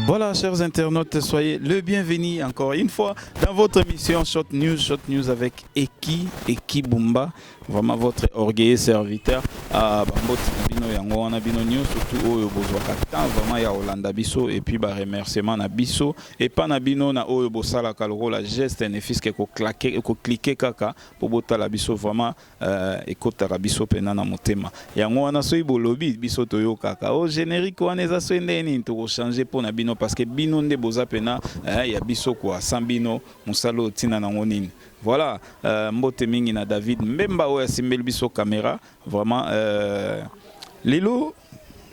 Voilà, chers internautes, soyez le bienvenu encore une fois dans votre émission Short News avec Eki Bumba, vraiment votre orgueilleux serviteur. Bamboti Bino Yango, on a Bino News, surtout au Bozwakatan, vraiment ya Olanda Biso, et puis remerciement na Biso, et pas na Bino na Oyo Bosala Kaloro, la geste, un effice qui est cliqué kaka, pour botter la Biso, vraiment, et kota la Biso pena na motema. Yango, on a soy bolobi, Biso Toyo kaka, au générique, on a soy neni, to changer pour na Bino, parce que Bino nde boza pena, ya Biso quoi, sans Bino, Moussalo Tina na ngonine. Voilà, mbote mingi na David Mbemba oya simbeli biso caméra. Vraiment, Lilo,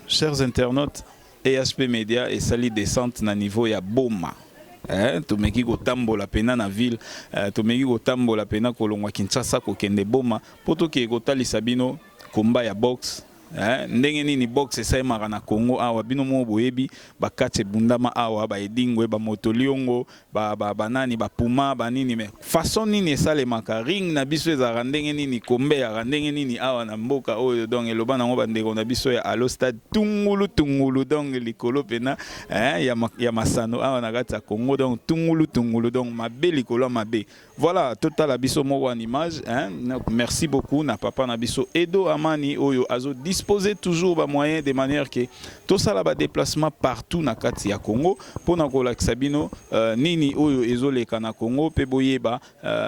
chers internautes, EHP Media et sali descente na niveau ya Boma. Tomeki ko tambola pena na ville, tomeki ko tambola pena kolongwa Kinshasa ko kende Boma, poto ke ko talisa bino komba ya box. Ndenge nini box esaimaka na Congo awa bino mo boyebi bakate bundama awa ba edingwe ba motoliongo banani ba puma banini me façon nini esalemaka ring na biso ezaka ndenge nini kombe ya ndenge nini awa na mboka oyo donc eloba nango bandeko na biso ya Allo Stade tungulu donc likolo pena ya masano awa na kati ya Congo donc tungulu donc mabe likolo mabe. Voilà, total la biso mo en image merci beaucoup na papa na biso Edo Amani oyo azo disposer toujours ba moyens de manière que tout ça là ba déplacement partout na kati ya Congo pour na kolakisa bino nini oyo ezoleka na Congo pe boyeba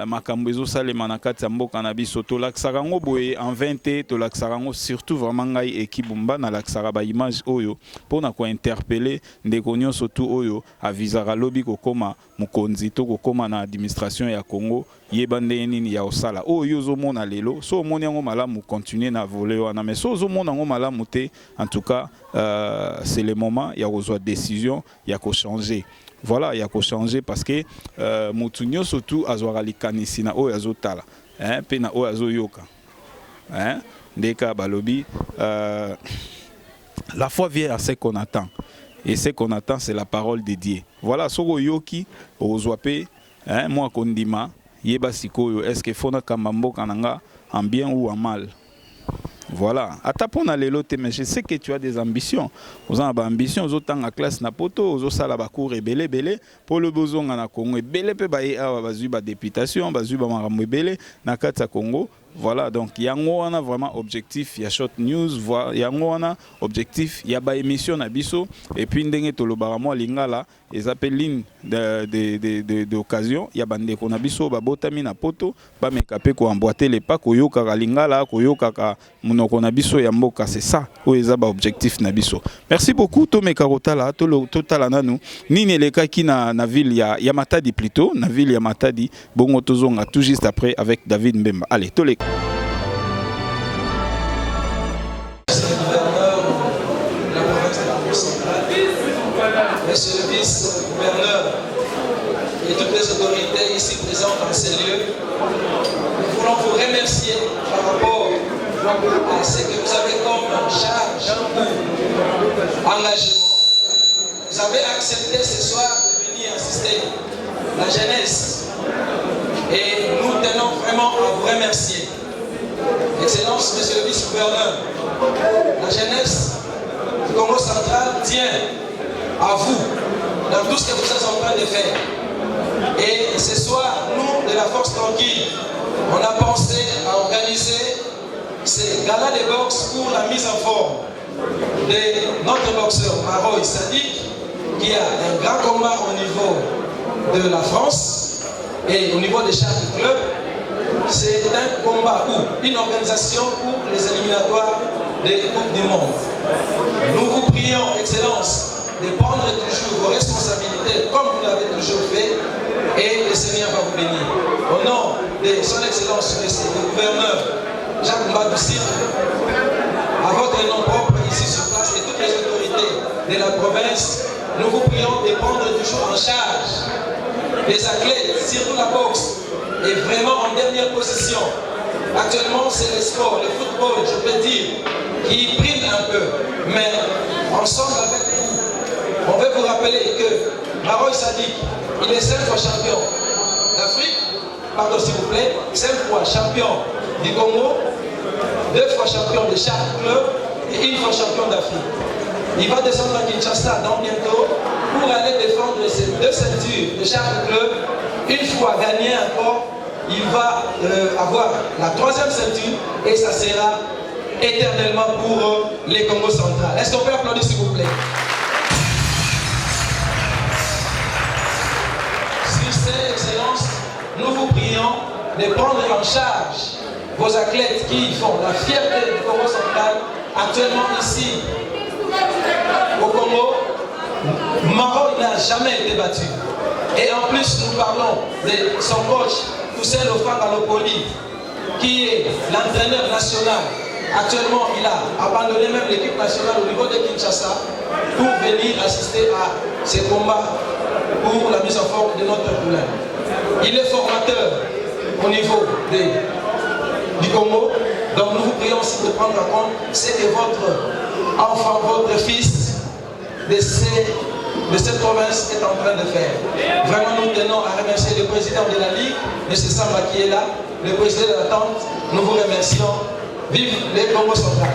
makambo ezosalema na kati ya mboka na biso to laksaka ngo boye en 20 to laksaka ngo surtout vraiment ngai Eki Bumba na laksaka ba image oyo pour na ko interpeller ndeko nyonso tout oyo avisaka lobi kokoma mukonzi to kokoma na administration ya Congo yebande nini ya osala oyo zomona lelo so omoni yango malamu continuer na voler wana mais so ozomona yango malamu te en tout cas c'est le moment ya kozwa décision ya ko changer. Voilà, ya ko changer parce que mutu nyonso surtout azwaka likanisi na oyo azotala pe na oyo azoyoka ndeka balobi la foi vient à ce qu'on attend. Et ce qu'on attend, c'est la parole de Dieu. Voilà, soko yoki, ozwape, moi kondima, yeba sikoyo, est-ce que fona kamambo kananga en bien ou en mal? Voilà. Atapona lelo te, mais je sais que tu as des ambitions. Vous avez des ambitions, vous avez la classe na poto, vous avez la cour et belé, pour le besoin na Congo, belé pe baye awa bazu ba députation, bazu ba marambo belé na kata Congo. Voilà, donc yango wana vraiment objectif ya Short News, yango wana objectif ya ba émission na biso et puis ndenge tolobara mo lingala les appels ligne d'occasion ya bande ko na biso ba botami na poto ba mekape ko emboîter les pas ko yoka lingala ko yoka ka munoko na biso ya mboka, c'est ça o eza ba objectif na biso. Merci beaucoup to mekarota la to tala nanu nini leka ki na ville ya Matadi plutôt na ville ya Matadi bongo tozonga tout juste après avec David Mbemba. Allez, to le Monsieur le vice-gouverneur et toutes les autorités ici présentes dans ces lieux, nous voulons vous remercier par rapport à ce que vous avez comme charge ou engagement. Vous avez accepté ce soir de venir assister la jeunesse et nous tenons vraiment à vous remercier. Excellence, Monsieur le vice-gouverneur, la jeunesse du Congo central tient à vous dans tout ce que vous êtes en train de faire. Et ce soir, nous, de la Force Tranquille, on a pensé à organiser ces galas de boxe pour la mise en forme de notre boxeur Maroy Sadik, qui a un grand combat au niveau de la France et au niveau de chaque club. C'est un combat ou une organisation pour les éliminatoires des Coupes du Monde. Nous vous prions, Excellence, de prendre toujours vos responsabilités comme vous l'avez toujours fait et le Seigneur va vous bénir. Au nom de son Excellence, Monsieur le gouverneur Jacques Mbadou, à votre nom propre ici sur place et toutes les autorités de la province, nous vous prions de prendre toujours en charge les athlètes, surtout la boxe, est vraiment en dernière position. Actuellement, c'est le sport, le football, je peux dire, qui prime un peu. Mais ensemble avec vous, on veut vous rappeler que Maroy Sadik, il est 5 fois champion d'Afrique, pardon s'il vous plaît, 5 fois champion du Congo, 2 fois champion de chaque club et 1 fois champion d'Afrique. Il va descendre à Kinshasa dans bientôt pour aller défendre ces 2 ceintures de chaque club. Une fois gagné encore, il va avoir la 3e ceinture et ça sera éternellement pour les Congo central. Est-ce qu'on peut applaudir s'il vous plaît? Sur ces excellences, nous vous prions de prendre en charge vos athlètes qui font la fierté du Congo central. Actuellement ici, au Congo, Maroc n'a jamais été battu. Et en plus, nous parlons de son coach, Toussaint Lopoli, qui est l'entraîneur national. Actuellement, il a abandonné même l'équipe nationale au niveau de Kinshasa pour venir assister à ces combats pour la mise en forme de notre poulain. Il est formateur au niveau du Congo. Donc nous vous prions aussi de prendre en compte ce que votre enfant, votre fils de cette province est en train de faire. Vraiment, nous tenons à remercier le président de la Ligue, M. Samba qui est là, le président de l'attente. Nous vous remercions. Vive les Congo central.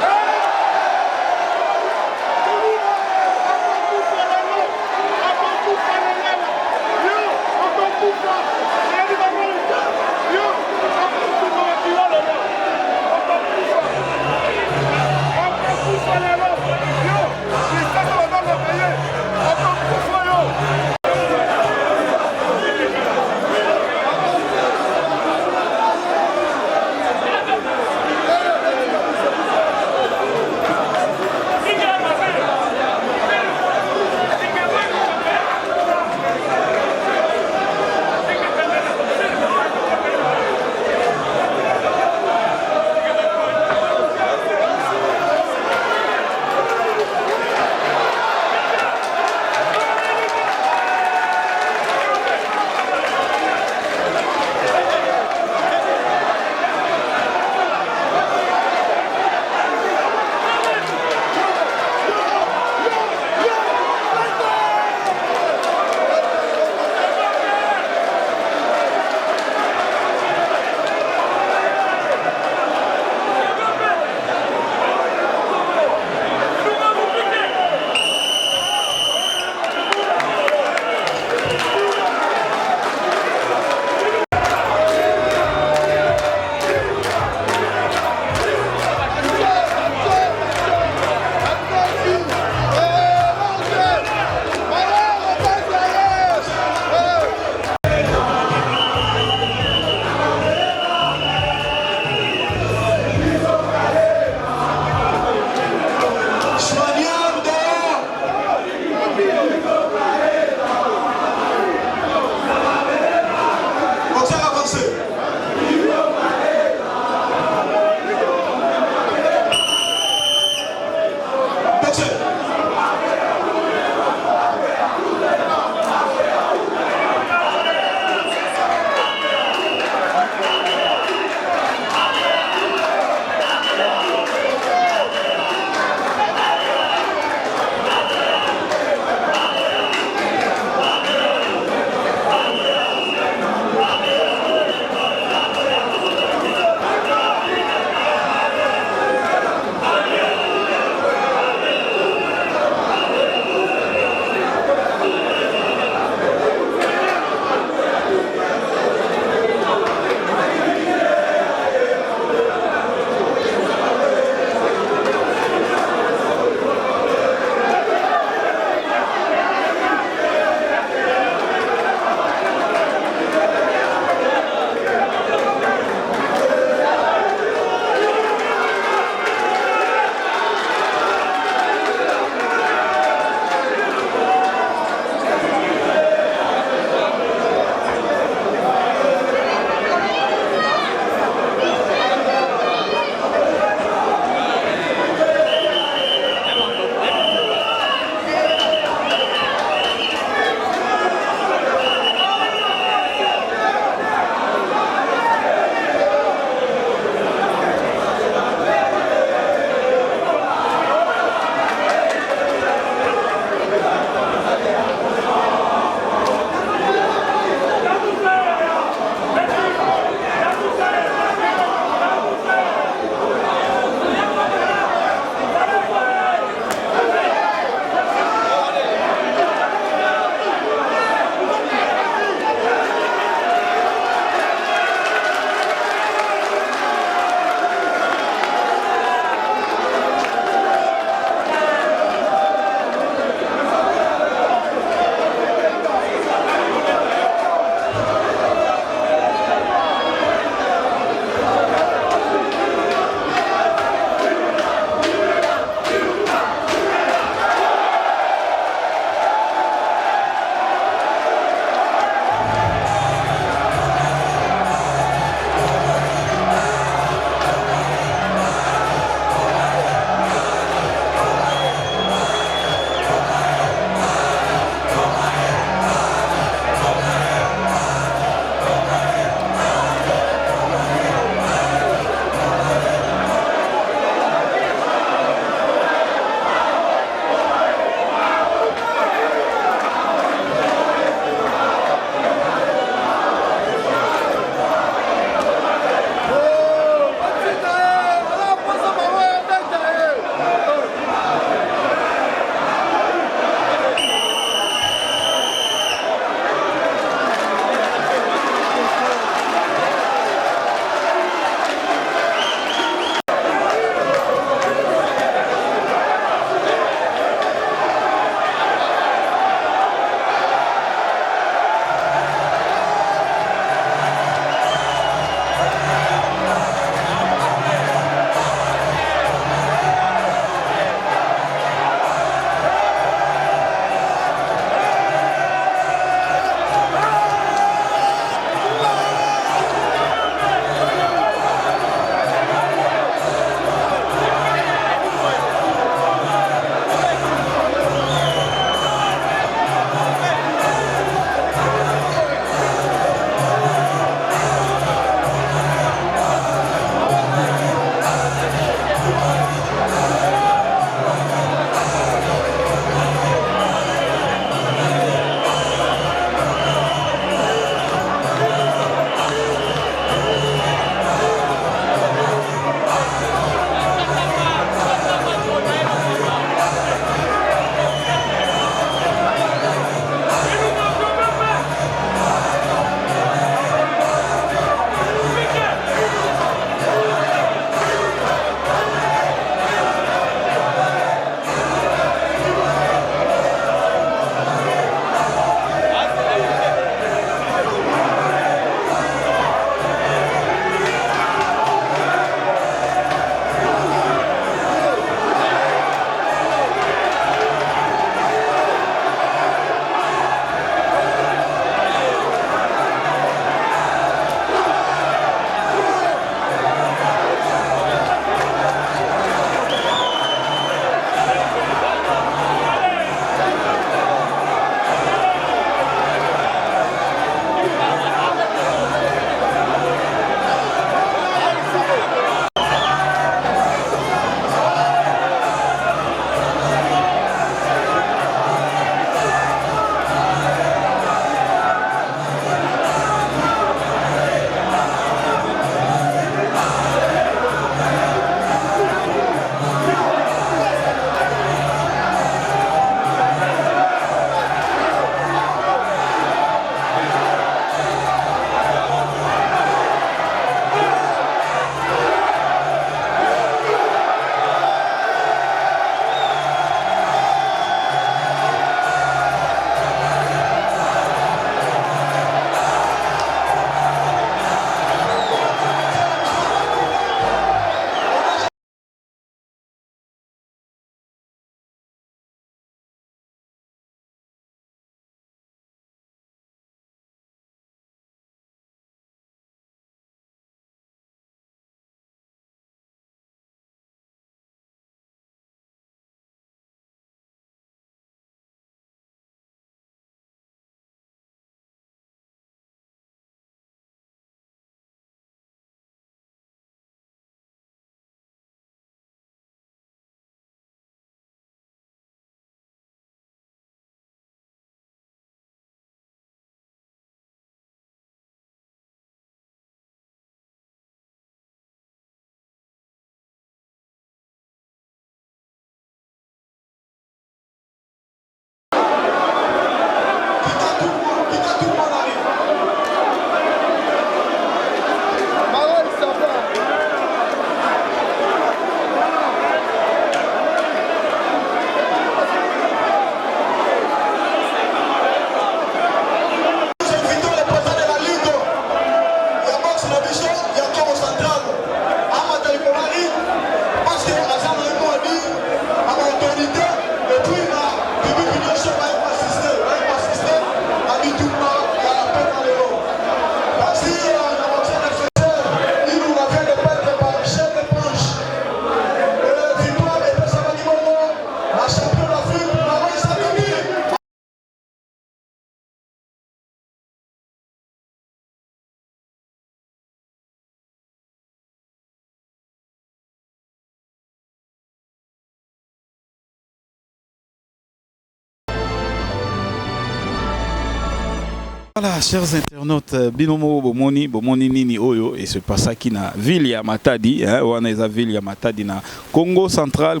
Voilà, chers internautes, binomo bomoni nini oyo et c'est pas ça qui na ville ya Matadi, hein, wana eza ville ya Matadi na Congo central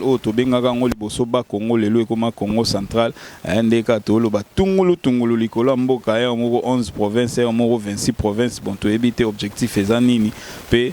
o to benga ngo liboso ba Congo lelo ekoma Congo central, ndeka to lo ba tungulu likolo mboka ya moko 11 provinces ya moko 26 provinces bon to ebite objectif eza nini pe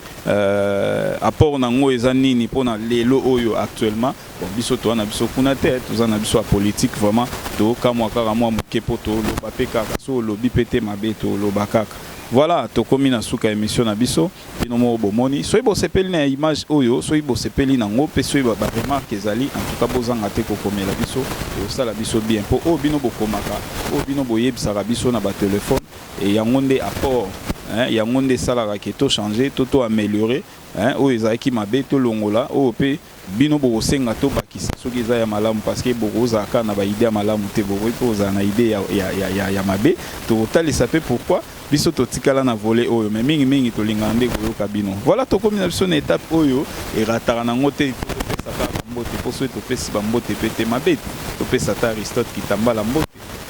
apport nango eza nini pona lelo oyo actuellement bon biso to na biso kuna tête to na biso politique vraiment to kamwa kaka mwa mokepo to lo ba peka so lobi pété mabeto lo bakaka. Voilà, to komi na suka émission na biso binomo bomoni soy bo sepeli na image oyo soy bo sepeli na ngope soy ba remarque ezali en tout cas bozanga te ko komela biso et ça la biso bien po o bino bokomaka o bino boyebisa biso na ba téléphone et yangonde apport hein yangonde sala ke to changer to améliorer hein o ezaki mabeto longola o pe bino bosenga to bakisa soki eza ya malamu parce que bokozaka na ba idée ya malamu te bokoza na idée ya mabe to talisa pe pourquoi biso to tikala na voler oyo mais mingi to lingande koyoka bino voilà to komi na biso na étape oyo et ratara na ngote to pesa ta mbote poso to pesa ba mbote pete mabe to pesa ta Aristote kitambala mbote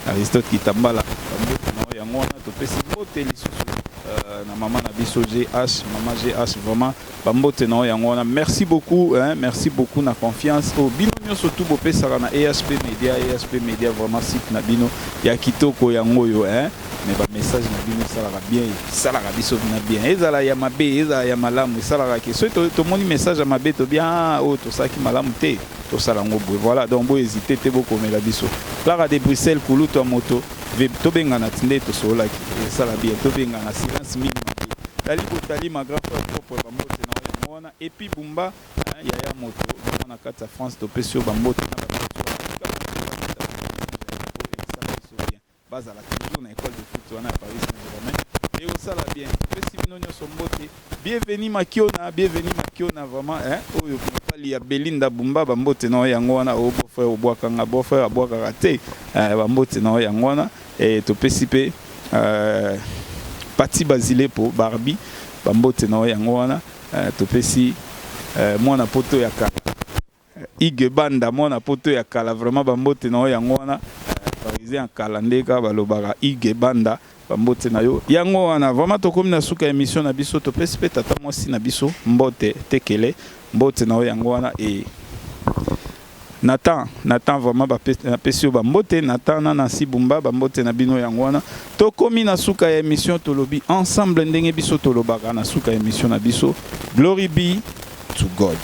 mbote na yango wana to pesa mbote lisusu na maman na biso GH maman GH vraiment bambote na yango wana merci beaucoup hein merci beaucoup na confiance au bino surtout bo pesa na ESP Media vraiment site na bino ya kitoko yango yo hein mais ba message na bino sala ga biso bina bien ezala ya mabe ezala ya malamu sala ga ke so to moni message ya mabe to bien o to saki malamu te to sala ngo boy voilà donc bo hésiter te bo komela biso Clara de Bruxelles kulu to moto to benga na tinde to sola ki sala bien to benga na silence mingi tali botali ma grand frère propre bambote na mona et puis bumba ya moto na kata France to pesio bambote na base à la toujours na école de foot wana Paris Saint-Germain et au sala bien pesi bino nyoso mbote bienvenue Makiona vraiment hein oyo pali ya Belinda Bumba bambote na yango wana o beau frère abwaka raté bambote na yango wana et to pesi pe Pati Basile po Barbie bambote na yango wana to pesi mwana poto ya kala Ige Banda mwana poto ya kala vraiment bambote na yango wana parisien kalandeka balobaka Ige Banda bambote na yo yango wana vraiment to komi na suka émission na biso to pesi pe tata mwasi na biso mbote tekele mbote na yango wana et Nathan vraiment bapesio bambote Nathan na Nancy Bumba bambote na bino yango wana to komi na suka émission to lobi ensemble ndenge biso to lobaka na suka émission na biso glory be to God.